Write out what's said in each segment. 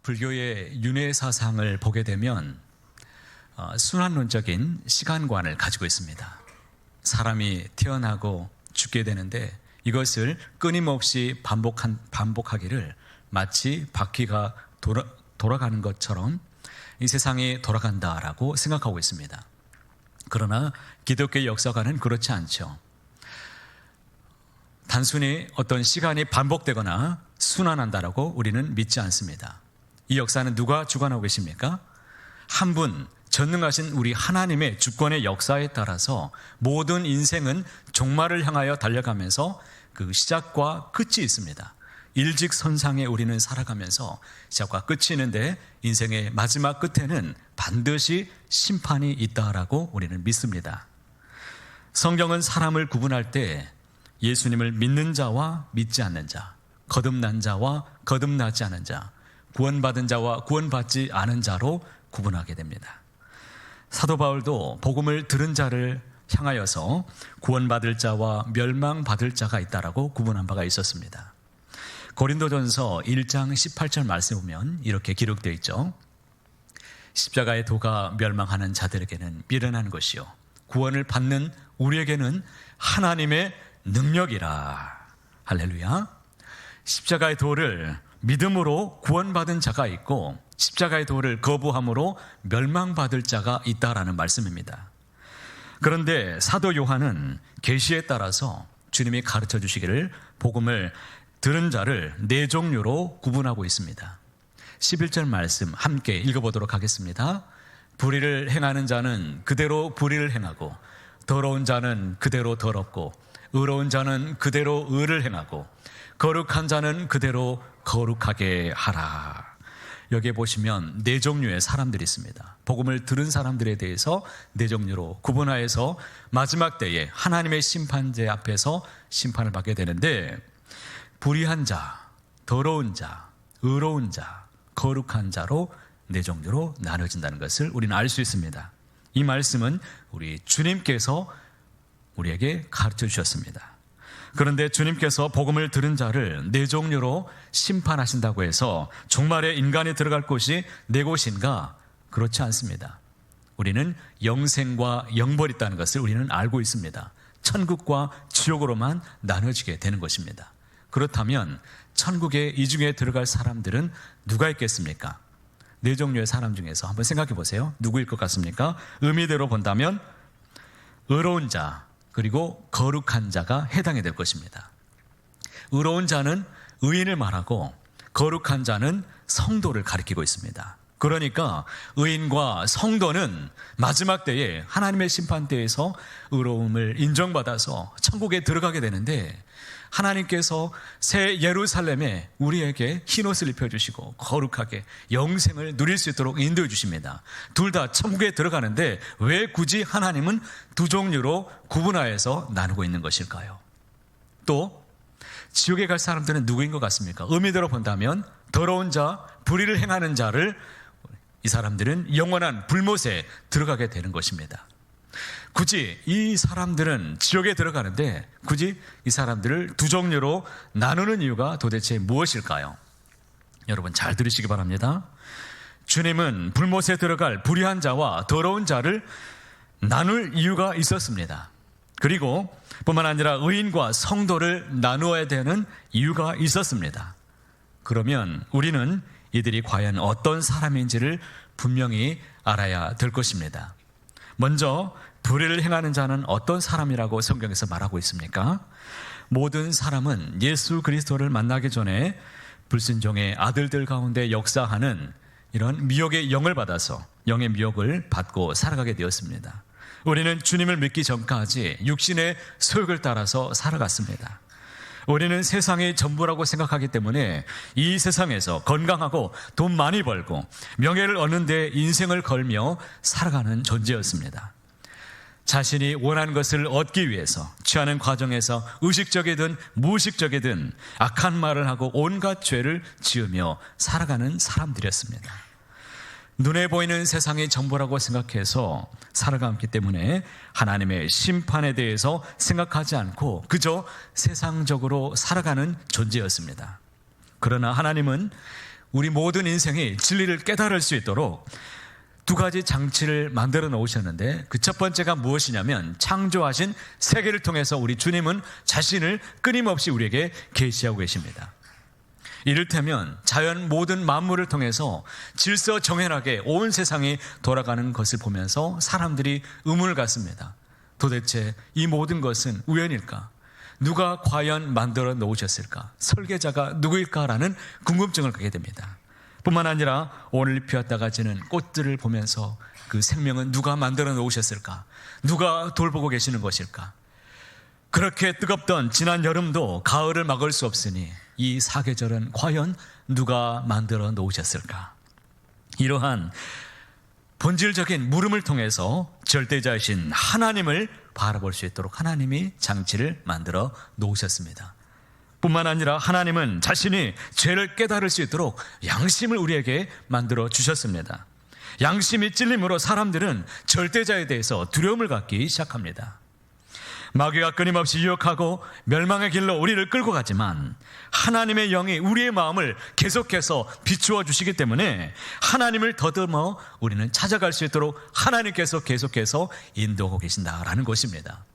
불교의 윤회 사상을 보게 되면 순환론적인 시간관을 가지고 있습니다. 사람이 태어나고 죽게 되는데 이것을 끊임없이 반복하기를 마치 바퀴가 돌아가는 것처럼 이 세상이 돌아간다라고 생각하고 있습니다. 그러나 기독교의 역사관은 그렇지 않죠. 단순히 어떤 시간이 반복되거나 순환한다라고 우리는 믿지 않습니다. 이 역사는 누가 주관하고 계십니까? 한 분, 전능하신 우리 하나님의 주권의 역사에 따라서 모든 인생은 종말을 향하여 달려가면서 그 시작과 끝이 있습니다. 일직선상에 우리는 살아가면서 시작과 끝이 있는데 인생의 마지막 끝에는 반드시 심판이 있다라고 우리는 믿습니다. 성경은 사람을 구분할 때 예수님을 믿는 자와 믿지 않는 자, 거듭난 자와 거듭나지 않은 자, 구원받은 자와 구원받지 않은 자로 구분하게 됩니다. 사도 바울도 복음을 들은 자를 향하여서 구원받을 자와 멸망받을 자가 있다라고 구분한 바가 있었습니다. 고린도전서 1장 18절 말씀 보면 이렇게 기록되어 있죠. 십자가의 도가 멸망하는 자들에게는 미련한 것이요 구원을 받는 우리에게는 하나님의 능력이라. 할렐루야. 십자가의 도를 믿음으로 구원받은 자가 있고 십자가의 도를 거부함으로 멸망받을 자가 있다라는 말씀입니다. 그런데 사도 요한은 계시에 따라서 주님이 가르쳐 주시기를 복음을 들은 자를 네 종류로 구분하고 있습니다. 11절 말씀 함께 읽어보도록 하겠습니다. 불의를 행하는 자는 그대로 불의를 행하고 더러운 자는 그대로 더럽고 의로운 자는 그대로 의를 행하고 거룩한 자는 그대로 거룩하게 하라. 여기에 보시면 네 종류의 사람들이 있습니다. 복음을 들은 사람들에 대해서 네 종류로 구분하여서 마지막 때에 하나님의 심판대 앞에서 심판을 받게 되는데 불의한 자, 더러운 자, 의로운 자, 거룩한 자로 네 종류로 나눠진다는 것을 우리는 알 수 있습니다. 이 말씀은 우리 주님께서 우리에게 가르쳐 주셨습니다. 그런데 주님께서 복음을 들은 자를 네 종류로 심판하신다고 해서 종말에 인간이 들어갈 곳이 네 곳인가? 그렇지 않습니다. 우리는 영생과 영벌이 있다는 것을 우리는 알고 있습니다. 천국과 지옥으로만 나눠지게 되는 것입니다. 그렇다면 천국에 이 중에 들어갈 사람들은 누가 있겠습니까? 네 종류의 사람 중에서 한번 생각해 보세요. 누구일 것 같습니까? 의미대로 본다면 의로운 자 그리고 거룩한 자가 해당이 될 것입니다. 의로운 자는 의인을 말하고 거룩한 자는 성도를 가리키고 있습니다. 그러니까 의인과 성도는 마지막 때에 하나님의 심판대에서 의로움을 인정받아서 천국에 들어가게 되는데 하나님께서 새 예루살렘에 우리에게 흰옷을 입혀주시고 거룩하게 영생을 누릴 수 있도록 인도해 주십니다. 둘 다 천국에 들어가는데 왜 굳이 하나님은 두 종류로 구분하여서 나누고 있는 것일까요? 또 지옥에 갈 사람들은 누구인 것 같습니까? 의미대로 본다면 더러운 자, 불의를 행하는 자를 이 사람들은 영원한 불못에 들어가게 되는 것입니다. 굳이 이 사람들은 지옥에 들어가는데 굳이 이 사람들을 두 종류로 나누는 이유가 도대체 무엇일까요? 여러분 잘 들으시기 바랍니다. 주님은 불못에 들어갈 불의한 자와 더러운 자를 나눌 이유가 있었습니다. 그리고 뿐만 아니라 의인과 성도를 나누어야 되는 이유가 있었습니다. 그러면 우리는 이들이 과연 어떤 사람인지를 분명히 알아야 될 것입니다. 먼저 불의를 행하는 자는 어떤 사람이라고 성경에서 말하고 있습니까? 모든 사람은 예수 그리스도를 만나기 전에 불순종의 아들들 가운데 역사하는 이런 미혹의 영을 받아서 영의 미혹을 받고 살아가게 되었습니다. 우리는 주님을 믿기 전까지 육신의 소욕을 따라서 살아갔습니다. 우리는 세상의 전부라고 생각하기 때문에 이 세상에서 건강하고 돈 많이 벌고 명예를 얻는 데 인생을 걸며 살아가는 존재였습니다. 자신이 원하는 것을 얻기 위해서 취하는 과정에서 의식적이든 무의식적이든 악한 말을 하고 온갖 죄를 지으며 살아가는 사람들이었습니다. 눈에 보이는 세상의 전부라고 생각해서 살아갔기 때문에 하나님의 심판에 대해서 생각하지 않고 그저 세상적으로 살아가는 존재였습니다. 그러나 하나님은 우리 모든 인생이 진리를 깨달을 수 있도록 두 가지 장치를 만들어 놓으셨는데, 그 첫 번째가 무엇이냐면 창조하신 세계를 통해서 우리 주님은 자신을 끊임없이 우리에게 계시하고 계십니다. 이를테면 자연 모든 만물을 통해서 질서정연하게 온 세상이 돌아가는 것을 보면서 사람들이 의문을 갖습니다. 도대체 이 모든 것은 우연일까? 누가 과연 만들어 놓으셨을까? 설계자가 누구일까라는 궁금증을 갖게 됩니다. 뿐만 아니라 오늘 피었다가 지는 꽃들을 보면서 그 생명은 누가 만들어 놓으셨을까? 누가 돌보고 계시는 것일까? 그렇게 뜨겁던 지난 여름도 가을을 막을 수 없으니 이 사계절은 과연 누가 만들어 놓으셨을까? 이러한 본질적인 물음을 통해서 절대자이신 하나님을 바라볼 수 있도록 하나님이 장치를 만들어 놓으셨습니다. 뿐만 아니라 하나님은 자신이 죄를 깨달을 수 있도록 양심을 우리에게 만들어 주셨습니다. 양심이 찔림으로 사람들은 절대자에 대해서 두려움을 갖기 시작합니다. 마귀가 끊임없이 유혹하고 멸망의 길로 우리를 끌고 가지만 하나님의 영이 우리의 마음을 계속해서 비추어 주시기 때문에 하나님을 더듬어 우리는 찾아갈 수 있도록 하나님께서 계속해서 인도하고 계신다라는 것입니다.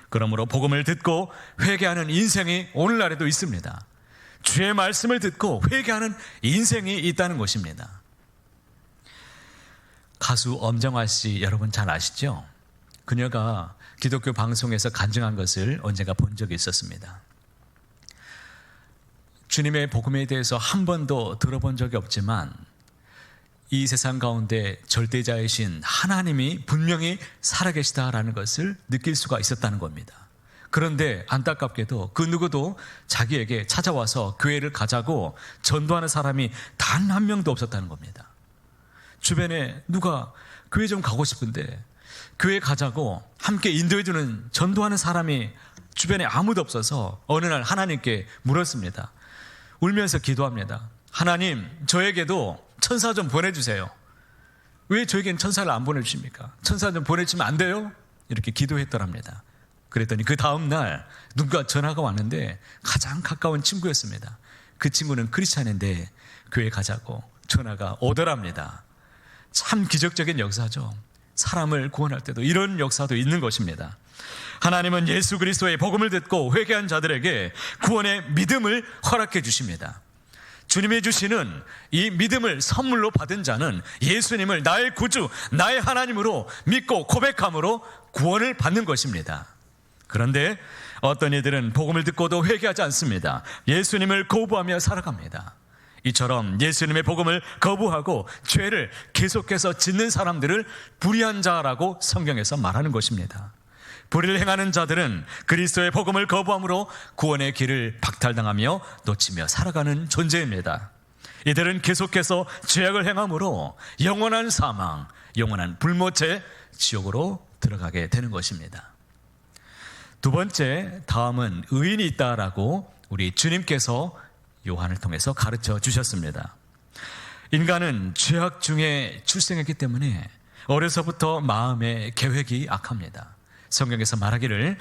그러므로 복음을 듣고 회개하는 인생이 오늘날에도 있습니다. 주의 말씀을 듣고 회개하는 인생이 있다는 것입니다. 가수 엄정화 씨 여러분 잘 아시죠? 그녀가 기독교 방송에서 간증한 것을 언젠가 본 적이 있었습니다. 주님의 복음에 대해서 한 번도 들어본 적이 없지만 이 세상 가운데 절대자이신 하나님이 분명히 살아계시다라는 것을 느낄 수가 있었다는 겁니다. 그런데 안타깝게도 그 누구도 자기에게 찾아와서 교회를 가자고 전도하는 사람이 단 한 명도 없었다는 겁니다. 주변에 누가 교회 좀 가고 싶은데 교회 가자고 함께 인도해주는 전도하는 사람이 주변에 아무도 없어서 어느 날 하나님께 물었습니다. 울면서 기도합니다. 하나님, 저에게도 천사 좀 보내주세요. 왜 저에겐 천사를 안 보내주십니까? 천사 좀 보내주시면 안 돼요? 이렇게 기도했더랍니다. 그랬더니 그 다음날 누가 전화가 왔는데 가장 가까운 친구였습니다. 그 친구는 크리스찬인데 교회 가자고 전화가 오더랍니다. 참 기적적인 역사죠. 사람을 구원할 때도 이런 역사도 있는 것입니다. 하나님은 예수 그리스도의 복음을 듣고 회개한 자들에게 구원의 믿음을 허락해 주십니다. 주님이 주시는 이 믿음을 선물로 받은 자는 예수님을 나의 구주, 나의 하나님으로 믿고 고백함으로 구원을 받는 것입니다. 그런데 어떤 이들은 복음을 듣고도 회개하지 않습니다. 예수님을 거부하며 살아갑니다. 이처럼 예수님의 복음을 거부하고 죄를 계속해서 짓는 사람들을 불의한 자라고 성경에서 말하는 것입니다. 불의를 행하는 자들은 그리스도의 복음을 거부함으로 구원의 길을 박탈당하며 놓치며 살아가는 존재입니다. 이들은 계속해서 죄악을 행함으로 영원한 사망, 영원한 불못의 지옥으로 들어가게 되는 것입니다. 두 번째, 다음은 의인이 있다라고 우리 주님께서 요한을 통해서 가르쳐 주셨습니다. 인간은 죄악 중에 출생했기 때문에 어려서부터 마음의 계획이 악합니다. 성경에서 말하기를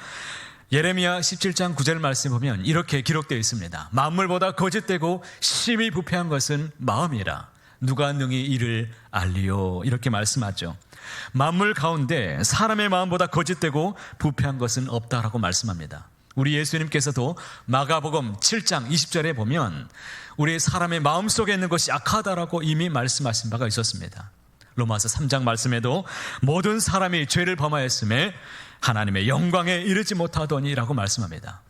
예레미야 17장 9절 말씀 보면 이렇게 기록되어 있습니다. 만물보다 거짓되고 심히 부패한 것은 마음이라 누가 능히 이를 알리요, 이렇게 말씀하죠. 만물 가운데 사람의 마음보다 거짓되고 부패한 것은 없다라고 말씀합니다. 우리 예수님께서도 마가복음 7장 20절에 보면 우리 사람의 마음속에 있는 것이 악하다라고 이미 말씀하신 바가 있었습니다. 로마서 3장 말씀에도 모든 사람이 죄를 범하였음에 하나님의 영광에 이르지 못하더니라고 말씀합니다.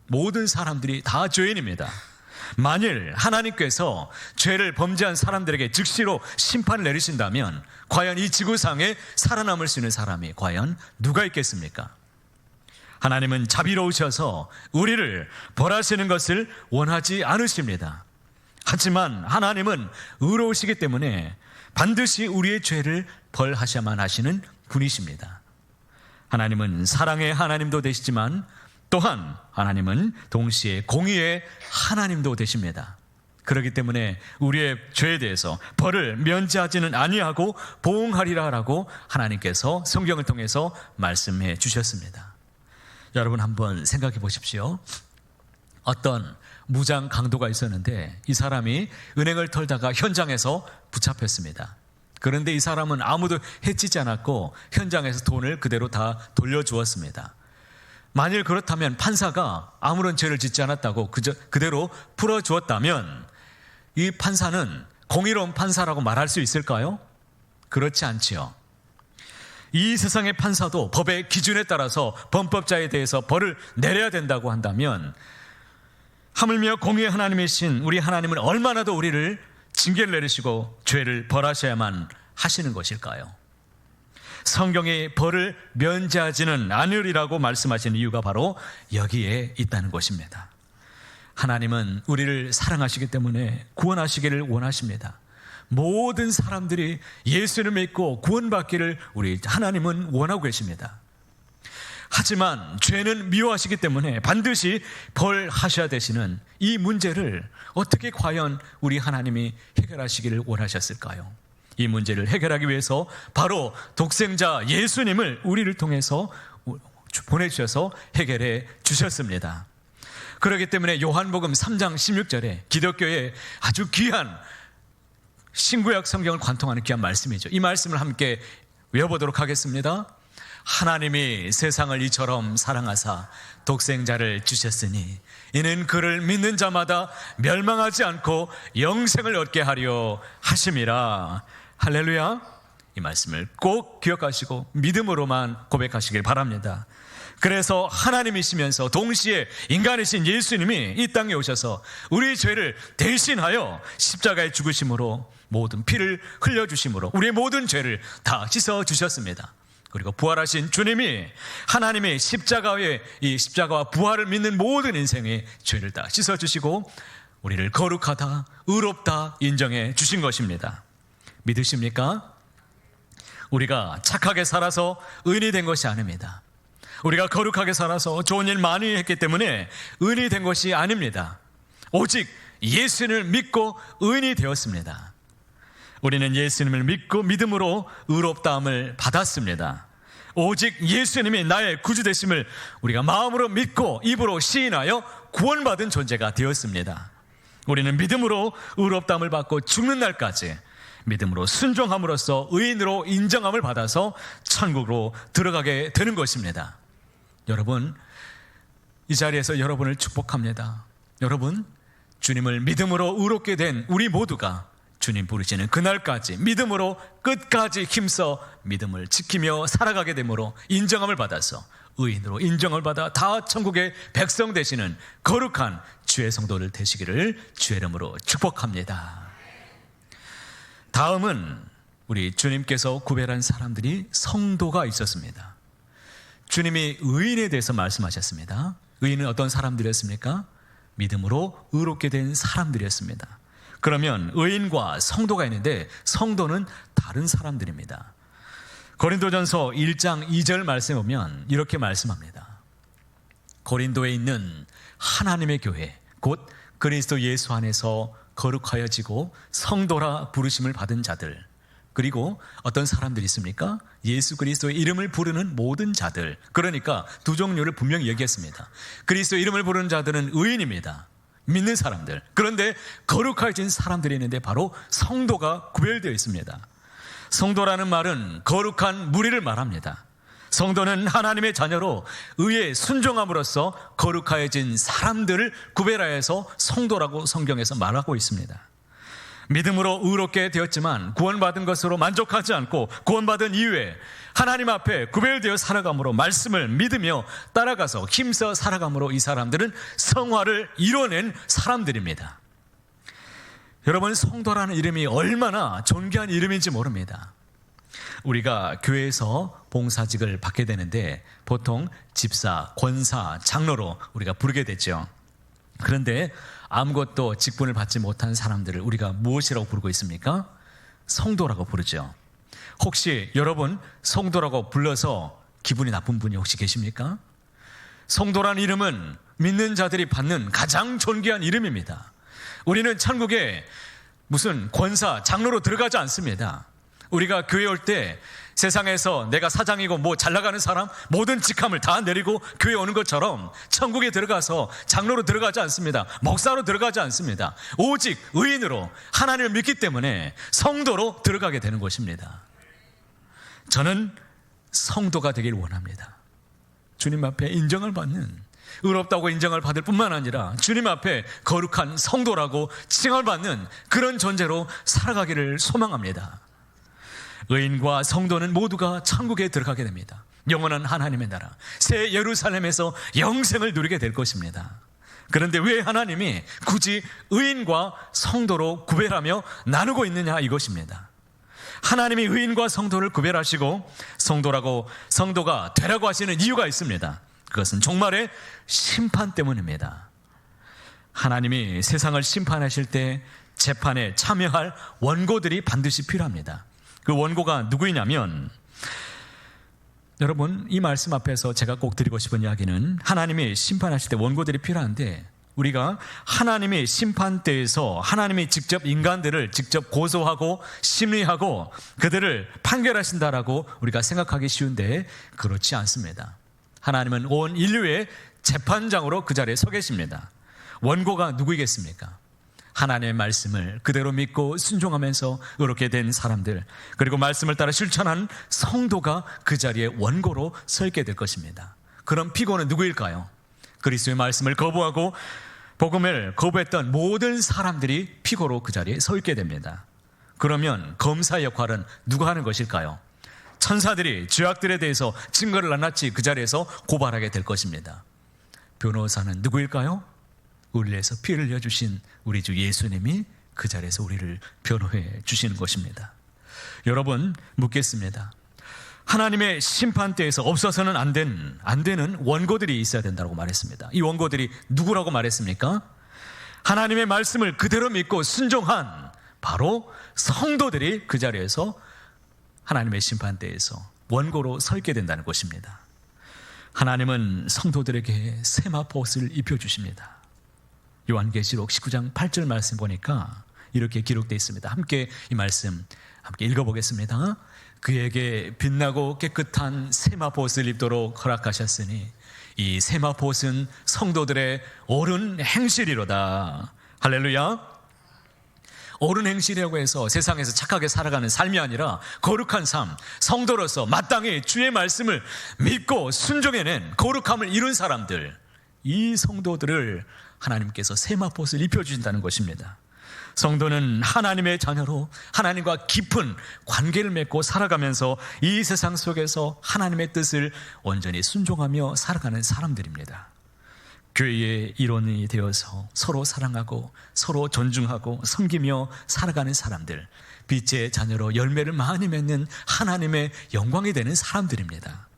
모든 사람들이 다 죄인입니다. 만일 하나님께서 죄를 범죄한 사람들에게 즉시로 심판을 내리신다면 과연 이 지구상에 살아남을 수 있는 사람이 과연 누가 있겠습니까? 하나님은 자비로우셔서 우리를 벌하시는 것을 원하지 않으십니다. 하지만 하나님은 의로우시기 때문에 반드시 우리의 죄를 벌하셔야만 하시는 분이십니다. 하나님은 사랑의 하나님도 되시지만 또한 하나님은 동시에 공의의 하나님도 되십니다. 그렇기 때문에 우리의 죄에 대해서 벌을 면제하지는 아니하고 보응하리라라고 하나님께서 성경을 통해서 말씀해 주셨습니다. 여러분 한번 생각해 보십시오. 어떤 무장 강도가 있었는데 이 사람이 은행을 털다가 현장에서 붙잡혔습니다. 그런데 이 사람은 아무도 해치지 않았고 현장에서 돈을 그대로 다 돌려주었습니다. 만일 그렇다면 판사가 아무런 죄를 짓지 않았다고 그대로 풀어주었다면 이 판사는 공의로운 판사라고 말할 수 있을까요? 그렇지 않지요. 이 세상의 판사도 법의 기준에 따라서 범법자에 대해서 벌을 내려야 된다고 한다면 하물며 공의의 하나님이신 우리 하나님은 얼마나 더 우리를 징계를 내리시고 죄를 벌하셔야만 하시는 것일까요? 성경이 벌을 면제하지는 않으리라고 말씀하신 이유가 바로 여기에 있다는 것입니다. 하나님은 우리를 사랑하시기 때문에 구원하시기를 원하십니다. 모든 사람들이 예수를 믿고 구원받기를 우리 하나님은 원하고 계십니다. 하지만 죄는 미워하시기 때문에 반드시 벌하셔야 되시는 이 문제를 어떻게 과연 우리 하나님이 해결하시기를 원하셨을까요? 이 문제를 해결하기 위해서 바로 독생자 예수님을 우리를 통해서 보내주셔서 해결해 주셨습니다. 그렇기 때문에 요한복음 3장 16절에 기독교의 아주 귀한 신구약 성경을 관통하는 귀한 말씀이죠. 이 말씀을 함께 외워보도록 하겠습니다. 하나님이 세상을 이처럼 사랑하사 독생자를 주셨으니 이는 그를 믿는 자마다 멸망하지 않고 영생을 얻게 하려 하심이라. 할렐루야. 이 말씀을 꼭 기억하시고 믿음으로만 고백하시길 바랍니다. 그래서 하나님이시면서 동시에 인간이신 예수님이 이 땅에 오셔서 우리 죄를 대신하여 십자가에 죽으심으로 모든 피를 흘려주심으로 우리의 모든 죄를 다 씻어주셨습니다. 그리고 부활하신 주님이 하나님의 십자가의 이 십자가와 부활을 믿는 모든 인생의 죄를 다 씻어주시고 우리를 거룩하다, 의롭다 인정해 주신 것입니다. 믿으십니까? 우리가 착하게 살아서 의인이 된 것이 아닙니다. 우리가 거룩하게 살아서 좋은 일 많이 했기 때문에 의인이 된 것이 아닙니다. 오직 예수님을 믿고 의인이 되었습니다. 우리는 예수님을 믿고 믿음으로 의롭다함을 받았습니다. 오직 예수님이 나의 구주 되심을 우리가 마음으로 믿고 입으로 시인하여 구원받은 존재가 되었습니다. 우리는 믿음으로 의롭다함을 받고 죽는 날까지 믿음으로 순종함으로써 의인으로 인정함을 받아서 천국으로 들어가게 되는 것입니다. 여러분, 이 자리에서 여러분을 축복합니다. 여러분, 주님을 믿음으로 의롭게 된 우리 모두가 주님 부르시는 그날까지 믿음으로 끝까지 힘써 믿음을 지키며 살아가게 되므로 인정함을 받아서 의인으로 인정을 받아 다 천국의 백성 되시는 거룩한 주의 성도들 되시기를 주의 이름으로 축복합니다. 다음은 우리 주님께서 구별한 사람들이 성도가 있었습니다. 주님이 의인에 대해서 말씀하셨습니다. 의인은 어떤 사람들이었습니까? 믿음으로 의롭게 된 사람들이었습니다. 그러면 의인과 성도가 있는데 성도는 다른 사람들입니다. 고린도전서 1장 2절 말씀에 보면 이렇게 말씀합니다. 고린도에 있는 하나님의 교회 곧 그리스도 예수 안에서 거룩하여지고 성도라 부르심을 받은 자들, 그리고 어떤 사람들이 있습니까? 예수 그리스도의 이름을 부르는 모든 자들. 그러니까 두 종류를 분명히 얘기했습니다. 그리스도의 이름을 부르는 자들은 의인입니다. 믿는 사람들. 그런데 거룩해진 사람들이 있는데 바로 성도가 구별되어 있습니다. 성도라는 말은 거룩한 무리를 말합니다. 성도는 하나님의 자녀로 의에 순종함으로써 거룩해진 사람들을 구별하여서 성도라고 성경에서 말하고 있습니다. 믿음으로 의롭게 되었지만 구원받은 것으로 만족하지 않고 구원받은 이후에 하나님 앞에 구별되어 살아감으로 말씀을 믿으며 따라가서 힘써 살아감으로 이 사람들은 성화를 이뤄낸 사람들입니다. 여러분, 성도라는 이름이 얼마나 존귀한 이름인지 모릅니다. 우리가 교회에서 봉사직을 받게 되는데 보통 집사, 권사, 장로로 우리가 부르게 되죠. 그런데 아무것도 직분을 받지 못한 사람들을 우리가 무엇이라고 부르고 있습니까? 성도라고 부르죠. 혹시 여러분 성도라고 불러서 기분이 나쁜 분이 혹시 계십니까? 성도라는 이름은 믿는 자들이 받는 가장 존귀한 이름입니다. 우리는 천국에 무슨 권사, 장로로 들어가지 않습니다. 우리가 교회 올 때 세상에서 내가 사장이고 뭐 잘나가는 사람 모든 직함을 다 내리고 교회 오는 것처럼 천국에 들어가서 장로로 들어가지 않습니다. 목사로 들어가지 않습니다. 오직 의인으로 하나님을 믿기 때문에 성도로 들어가게 되는 것입니다. 저는 성도가 되길 원합니다. 주님 앞에 인정을 받는, 의롭다고 인정을 받을 뿐만 아니라 주님 앞에 거룩한 성도라고 칭함을 받는 그런 존재로 살아가기를 소망합니다. 의인과 성도는 모두가 천국에 들어가게 됩니다. 영원한 하나님의 나라, 새 예루살렘에서 영생을 누리게 될 것입니다. 그런데 왜 하나님이 굳이 의인과 성도로 구별하며 나누고 있느냐, 이것입니다. 하나님이 의인과 성도를 구별하시고 성도가 되라고 하시는 이유가 있습니다. 그것은 종말의 심판 때문입니다. 하나님이 세상을 심판하실 때 재판에 참여할 원고들이 반드시 필요합니다. 그 원고가 누구이냐면, 여러분, 이 말씀 앞에서 제가 꼭 드리고 싶은 이야기는, 하나님이 심판하실 때 원고들이 필요한데, 우리가 하나님의 심판대에서 하나님이 직접 인간들을 직접 고소하고 심리하고 그들을 판결하신다라고 우리가 생각하기 쉬운데 그렇지 않습니다. 하나님은 온 인류의 재판장으로 그 자리에 서 계십니다. 원고가 누구이겠습니까? 하나님의 말씀을 그대로 믿고 순종하면서 의롭게 된 사람들, 그리고 말씀을 따라 실천한 성도가 그 자리에 원고로 서 있게 될 것입니다. 그럼 피고는 누구일까요? 그리스도의 말씀을 거부하고 복음을 거부했던 모든 사람들이 피고로 그 자리에 서 있게 됩니다. 그러면 검사의 역할은 누가 하는 것일까요? 천사들이 죄악들에 대해서 증거를 낱낱이 그 자리에서 고발하게 될 것입니다. 변호사는 누구일까요? 우리를 위해서 피를 흘려주신 우리 주 예수님이 그 자리에서 우리를 변호해 주시는 것입니다. 여러분, 묻겠습니다. 하나님의 심판대에서 없어서는 안 되는 원고들이 있어야 된다고 말했습니다. 이 원고들이 누구라고 말했습니까? 하나님의 말씀을 그대로 믿고 순종한 바로 성도들이 그 자리에서 하나님의 심판대에서 원고로 서 있게 된다는 것입니다. 하나님은 성도들에게 세마포옷을 입혀주십니다. 요한계시록 19장 8절 말씀 보니까 이렇게 기록되어 있습니다. 함께 이 말씀 함께 읽어보겠습니다. 그에게 빛나고 깨끗한 세마포옷을 입도록 허락하셨으니 이 세마포옷은 성도들의 옳은 행실이로다. 할렐루야. 옳은 행실이라고 해서 세상에서 착하게 살아가는 삶이 아니라 거룩한 삶, 성도로서 마땅히 주의 말씀을 믿고 순종해낸 거룩함을 이룬 사람들, 이 성도들을 하나님께서 세마포옷을 입혀주신다는 것입니다. 성도는 하나님의 자녀로 하나님과 깊은 관계를 맺고 살아가면서 이 세상 속에서 하나님의 뜻을 온전히 순종하며 살아가는 사람들입니다. 교회의 일원이 되어서 서로 사랑하고 서로 존중하고 섬기며 살아가는 사람들, 빛의 자녀로 열매를 많이 맺는 하나님의 영광이 되는 사람들입니다.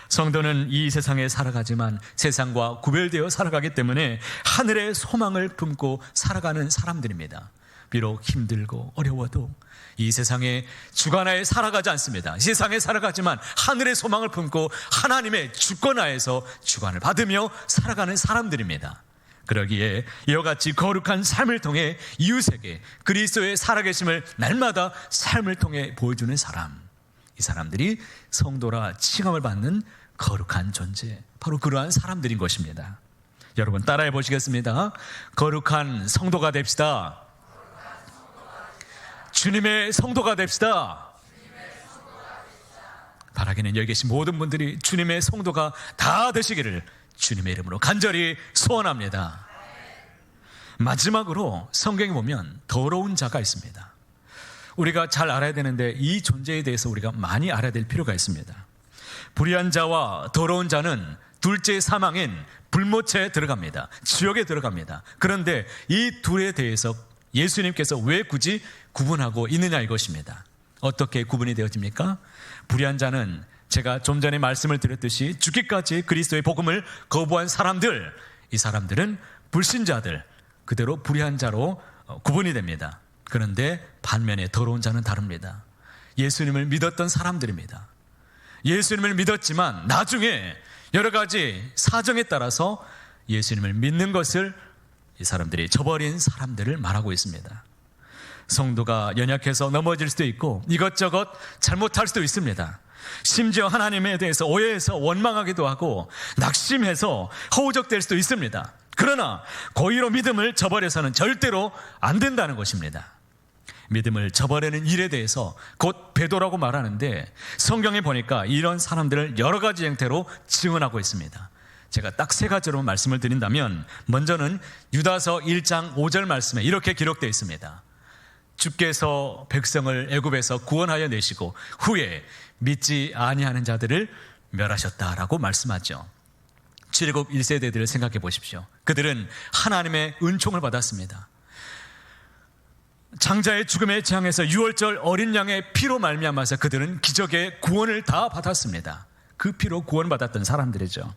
성도는 이 세상에 살아가지만 세상과 구별되어 살아가기 때문에 하늘의 소망을 품고 살아가는 사람들입니다. 비록 힘들고 어려워도 이 세상에 주관하에 살아가지 않습니다. 세상에 살아가지만 하늘의 소망을 품고 하나님의 주권하에서 주관을 받으며 살아가는 사람들입니다. 그러기에 이와 같이 거룩한 삶을 통해 이웃에게 그리스도의 살아계심을 날마다 삶을 통해 보여주는 사람, 이 사람들이 성도라 칭함을 받는 거룩한 존재, 바로 그러한 사람들인 것입니다. 여러분 따라해 보시겠습니다. 거룩한 성도가 됩시다. 주님의 성도가 됩시다. 바라기는 여기 계신 모든 분들이 주님의 성도가 다 되시기를 주님의 이름으로 간절히 소원합니다. 마지막으로 성경에 보면 더러운 자가 있습니다. 우리가 잘 알아야 되는데 이 존재에 대해서 우리가 많이 알아야 될 필요가 있습니다. 불의한 자와 더러운 자는 둘째 사망인 불못에 들어갑니다. 지옥에 들어갑니다. 그런데 이 둘에 대해서 예수님께서 왜 굳이 구분하고 있느냐, 이것입니다. 어떻게 구분이 되어집니까? 불의한 자는 제가 좀 전에 말씀을 드렸듯이 죽기까지 그리스도의 복음을 거부한 사람들, 이 사람들은 불신자들, 그대로 불의한 자로 구분이 됩니다. 그런데 반면에 더러운 자는 다릅니다. 예수님을 믿었던 사람들입니다. 예수님을 믿었지만 나중에 여러 가지 사정에 따라서 예수님을 믿는 것을 이 사람들이 저버린 사람들을 말하고 있습니다. 성도가 연약해서 넘어질 수도 있고 이것저것 잘못할 수도 있습니다. 심지어 하나님에 대해서 오해해서 원망하기도 하고 낙심해서 허우적될 수도 있습니다. 그러나 고의로 믿음을 저버려서는 절대로 안 된다는 것입니다. 믿음을 저버리는 일에 대해서 곧 배도라고 말하는데 성경에 보니까 이런 사람들을 여러 가지 형태로 증언하고 있습니다. 제가 딱 세 가지로 말씀을 드린다면, 먼저는 유다서 1장 5절 말씀에 이렇게 기록되어 있습니다. 주께서 백성을 애굽에서 구원하여 내시고 후에 믿지 아니하는 자들을 멸하셨다라고 말씀하죠. 출애굽 1세대들을 생각해 보십시오. 그들은 하나님의 은총을 받았습니다. 장자의 죽음의 재앙에서 유월절 어린 양의 피로 말미암아서 그들은 기적의 구원을 다 받았습니다. 그 피로 구원받았던 사람들이죠.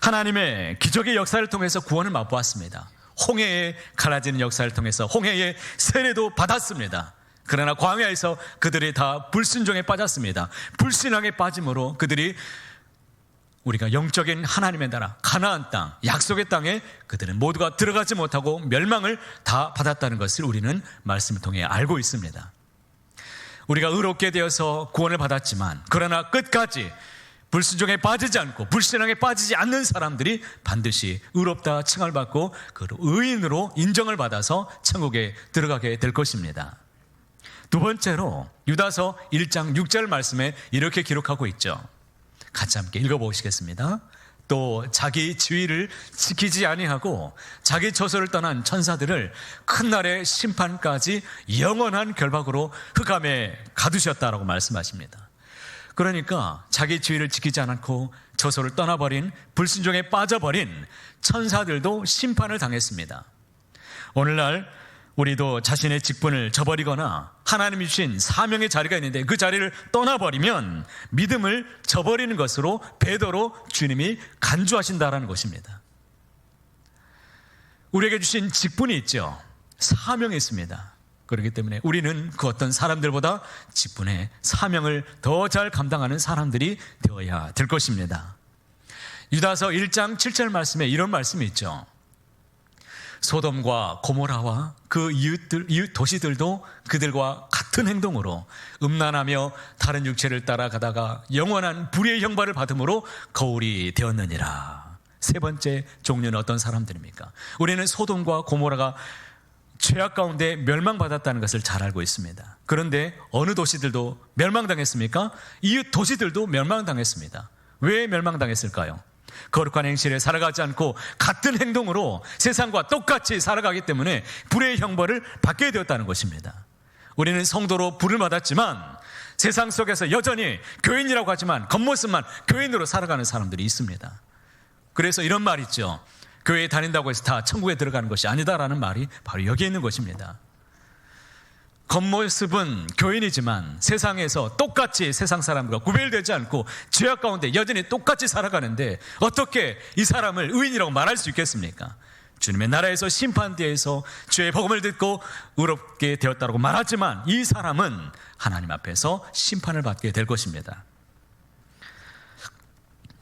하나님의 기적의 역사를 통해서 구원을 맛보았습니다. 홍해에 갈라지는 역사를 통해서 홍해의 세례도 받았습니다. 그러나 광야에서 그들이 다 불순종에 빠졌습니다. 불신앙에 빠짐으로 그들이 우리가 영적인 하나님의 나라 가나안 땅, 약속의 땅에 그들은 모두가 들어가지 못하고 멸망을 다 받았다는 것을 우리는 말씀을 통해 알고 있습니다. 우리가 의롭게 되어서 구원을 받았지만 그러나 끝까지 불순종에 빠지지 않고 불신앙에 빠지지 않는 사람들이 반드시 의롭다 칭함을 받고 그 의인으로 인정을 받아서 천국에 들어가게 될 것입니다. 두 번째로 유다서 1장 6절 말씀에 이렇게 기록하고 있죠. 같이 함께 읽어보시겠습니다. 또 자기 지위를 지키지 아니하고 자기 처소를 떠난 천사들을 큰 날의 심판까지 영원한 결박으로 흑암에 가두셨다라고 말씀하십니다. 그러니까 자기 지위를 지키지 않고 처소를 떠나버린, 불순종에 빠져버린 천사들도 심판을 당했습니다. 오늘날 우리도 자신의 직분을 저버리거나 하나님이 주신 사명의 자리가 있는데 그 자리를 떠나버리면 믿음을 저버리는 것으로 배도로 주님이 간주하신다라는 것입니다. 우리에게 주신 직분이 있죠. 사명이 있습니다. 그렇기 때문에 우리는 그 어떤 사람들보다 직분의 사명을 더 잘 감당하는 사람들이 되어야 될 것입니다. 유다서 1장 7절 말씀에 이런 말씀이 있죠. 소돔과 고모라와 그 이웃 도시들도 그들과 같은 행동으로 음란하며 다른 육체를 따라가다가 영원한 불의의 형벌을 받음으로 거울이 되었느니라. 세 번째 종류는 어떤 사람들입니까? 우리는 소돔과 고모라가 죄악 가운데 멸망받았다는 것을 잘 알고 있습니다. 그런데 어느 도시들도 멸망당했습니까? 이웃 도시들도 멸망당했습니다. 왜 멸망당했을까요? 거룩한 행실에 살아가지 않고 같은 행동으로 세상과 똑같이 살아가기 때문에 불의의 형벌을 받게 되었다는 것입니다. 우리는 성도로 부름을 받았지만 세상 속에서 여전히 교인이라고 하지만 겉모습만 교인으로 살아가는 사람들이 있습니다. 그래서 이런 말 있죠. 교회에 다닌다고 해서 다 천국에 들어가는 것이 아니다라는 말이 바로 여기에 있는 것입니다. 겉모습은 교인이지만 세상에서 똑같이 세상 사람과 구별되지 않고 죄악 가운데 여전히 똑같이 살아가는데 어떻게 이 사람을 의인이라고 말할 수 있겠습니까? 주님의 나라에서 심판대에서 죄의 복음을 듣고 의롭게 되었다고 말하지만 이 사람은 하나님 앞에서 심판을 받게 될 것입니다.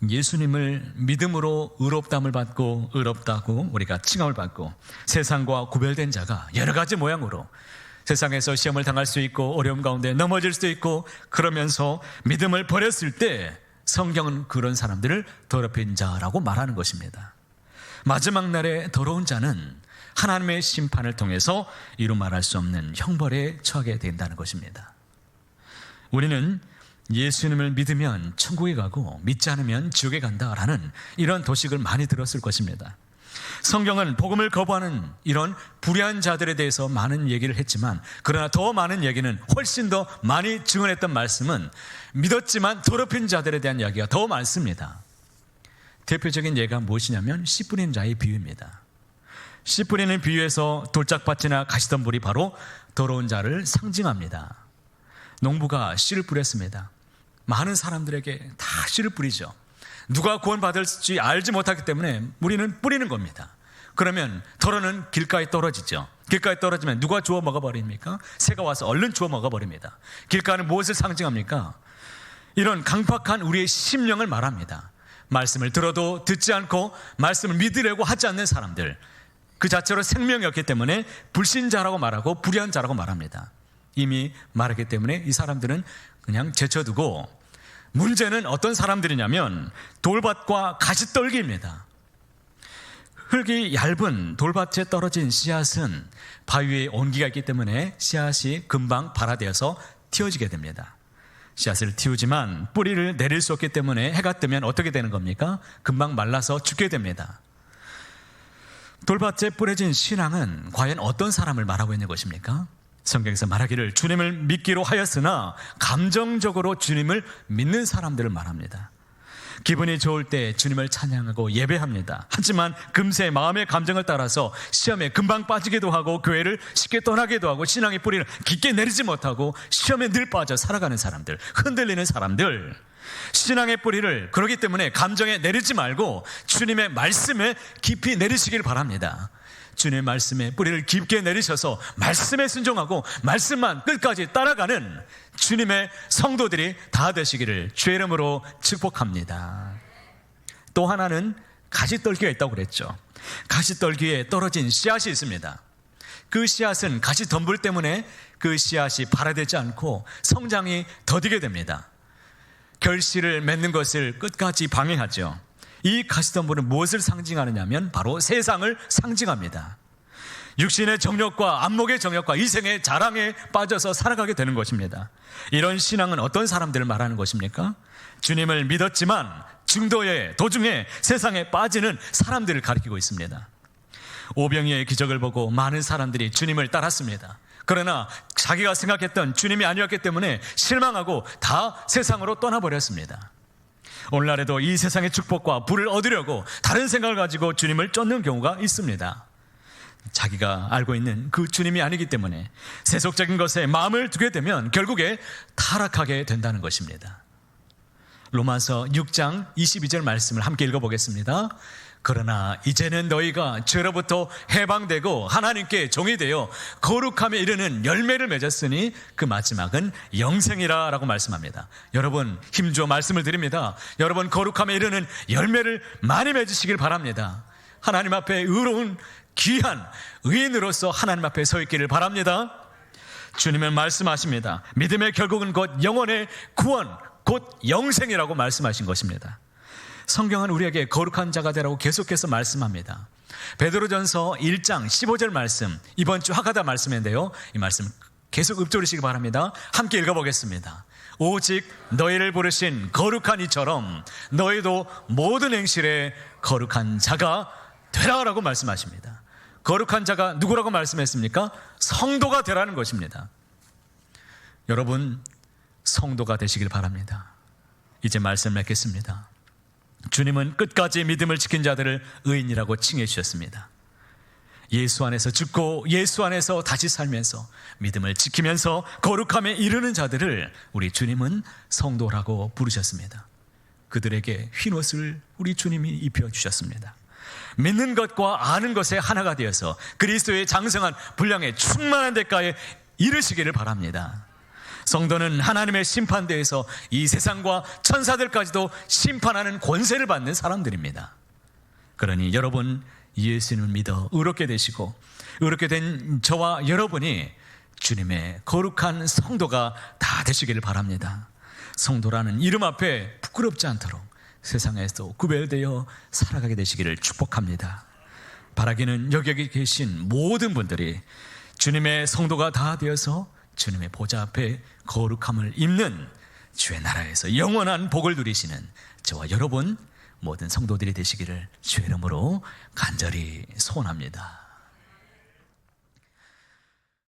예수님을 믿음으로 의롭다함을 받고 의롭다고 우리가 칭함을 받고 세상과 구별된 자가 여러 가지 모양으로 세상에서 시험을 당할 수 있고 어려움 가운데 넘어질 수도 있고 그러면서 믿음을 버렸을 때 성경은 그런 사람들을 더럽힌 자라고 말하는 것입니다. 마지막 날에 더러운 자는 하나님의 심판을 통해서 이루 말할 수 없는 형벌에 처하게 된다는 것입니다. 우리는 예수님을 믿으면 천국에 가고 믿지 않으면 지옥에 간다라는 이런 도식을 많이 들었을 것입니다. 성경은 복음을 거부하는 이런 불의한 자들에 대해서 많은 얘기를 했지만 그러나 더 많은 얘기는 훨씬 더 많이 증언했던 말씀은 믿었지만 더럽힌 자들에 대한 이야기가 더 많습니다. 대표적인 예가 무엇이냐면 씨 뿌리는 자의 비유입니다. 씨 뿌리는 비유에서 돌짝밭이나 가시덤불이 바로 더러운 자를 상징합니다. 농부가 씨를 뿌렸습니다. 많은 사람들에게 다 씨를 뿌리죠. 누가 구원받을지 알지 못하기 때문에 우리는 뿌리는 겁니다. 그러면 덜어는 길가에 떨어지죠. 길가에 떨어지면 누가 주워 먹어버립니까? 새가 와서 얼른 주워 먹어버립니다. 길가는 무엇을 상징합니까? 이런 강팍한 우리의 심령을 말합니다. 말씀을 들어도 듣지 않고 말씀을 믿으려고 하지 않는 사람들, 그 자체로 생명이었기 때문에 불신자라고 말하고 불의한 자라고 말합니다. 이미 말했기 때문에 이 사람들은 그냥 제쳐두고, 문제는 어떤 사람들이냐면 돌밭과 가시떨기입니다. 흙이 얇은 돌밭에 떨어진 씨앗은 바위에 온기가 있기 때문에 씨앗이 금방 발화되어서 틔워지게 됩니다. 씨앗을 틔우지만 뿌리를 내릴 수 없기 때문에 해가 뜨면 어떻게 되는 겁니까? 금방 말라서 죽게 됩니다. 돌밭에 뿌려진 신앙은 과연 어떤 사람을 말하고 있는 것입니까? 성경에서 말하기를 주님을 믿기로 하였으나 감정적으로 주님을 믿는 사람들을 말합니다. 기분이 좋을 때 주님을 찬양하고 예배합니다. 하지만 금세 마음의 감정을 따라서 시험에 금방 빠지기도 하고 교회를 쉽게 떠나기도 하고 신앙의 뿌리를 깊게 내리지 못하고 시험에 늘 빠져 살아가는 사람들, 흔들리는 사람들, 신앙의 뿌리를 그러기 때문에 감정에 내리지 말고 주님의 말씀에 깊이 내리시길 바랍니다. 주님의 말씀에 뿌리를 깊게 내리셔서 말씀에 순종하고 말씀만 끝까지 따라가는 주님의 성도들이 다 되시기를 주의 이름으로 축복합니다. 또 하나는 가시떨기가 있다고 그랬죠. 가시떨기에 떨어진 씨앗이 있습니다. 그 씨앗은 가시덤불 때문에 그 씨앗이 발화되지 않고 성장이 더디게 됩니다. 결실을 맺는 것을 끝까지 방해하죠. 이 가시덤불은 무엇을 상징하느냐면 바로 세상을 상징합니다. 육신의 정욕과 안목의 정욕과 이생의 자랑에 빠져서 살아가게 되는 것입니다. 이런 신앙은 어떤 사람들을 말하는 것입니까? 주님을 믿었지만 중도에 도중에 세상에 빠지는 사람들을 가리키고 있습니다. 오병이어의 기적을 보고 많은 사람들이 주님을 따랐습니다. 그러나 자기가 생각했던 주님이 아니었기 때문에 실망하고 다 세상으로 떠나버렸습니다. 오늘날에도 이 세상의 축복과 부를 얻으려고 다른 생각을 가지고 주님을 쫓는 경우가 있습니다. 자기가 알고 있는 그 주님이 아니기 때문에 세속적인 것에 마음을 두게 되면 결국에 타락하게 된다는 것입니다. 로마서 6장 22절 말씀을 함께 읽어보겠습니다. 그러나 이제는 너희가 죄로부터 해방되고 하나님께 종이 되어 거룩함에 이르는 열매를 맺었으니 그 마지막은 영생이라 라고 말씀합니다. 여러분 힘주어 말씀을 드립니다. 여러분 거룩함에 이르는 열매를 많이 맺으시길 바랍니다. 하나님 앞에 의로운 귀한 의인으로서 하나님 앞에 서 있기를 바랍니다. 주님은 말씀하십니다. 믿음의 결국은 곧 영혼의 구원, 곧 영생이라고 말씀하신 것입니다. 성경은 우리에게 거룩한 자가 되라고 계속해서 말씀합니다. 베드로전서 1장 15절 말씀, 이번 주 하가다 말씀인데요, 이 말씀 계속 읊조리시기 바랍니다. 함께 읽어보겠습니다. 오직 너희를 부르신 거룩한 이처럼 너희도 모든 행실에 거룩한 자가 되라라고 말씀하십니다. 거룩한 자가 누구라고 말씀했습니까? 성도가 되라는 것입니다. 여러분 성도가 되시길 바랍니다. 이제 말씀 맺겠습니다. 주님은 끝까지 믿음을 지킨 자들을 의인이라고 칭해 주셨습니다. 예수 안에서 죽고 예수 안에서 다시 살면서 믿음을 지키면서 거룩함에 이르는 자들을 우리 주님은 성도라고 부르셨습니다. 그들에게 흰옷을 우리 주님이 입혀주셨습니다. 믿는 것과 아는 것의 하나가 되어서 그리스도의 장성한 분량의 충만한 대가에 이르시기를 바랍니다. 성도는 하나님의 심판대에서 이 세상과 천사들까지도 심판하는 권세를 받는 사람들입니다. 그러니 여러분 예수님을 믿어 의롭게 되시고 의롭게 된 저와 여러분이 주님의 거룩한 성도가 다 되시기를 바랍니다. 성도라는 이름 앞에 부끄럽지 않도록 세상에서 구별되어 살아가게 되시기를 축복합니다. 바라기는 여기 계신 모든 분들이 주님의 성도가 다 되어서 주님의 보좌 앞에 거룩함을 입는 주의 나라에서 영원한 복을 누리시는 저와 여러분 모든 성도들이 되시기를 주의 이름으로 간절히 소원합니다.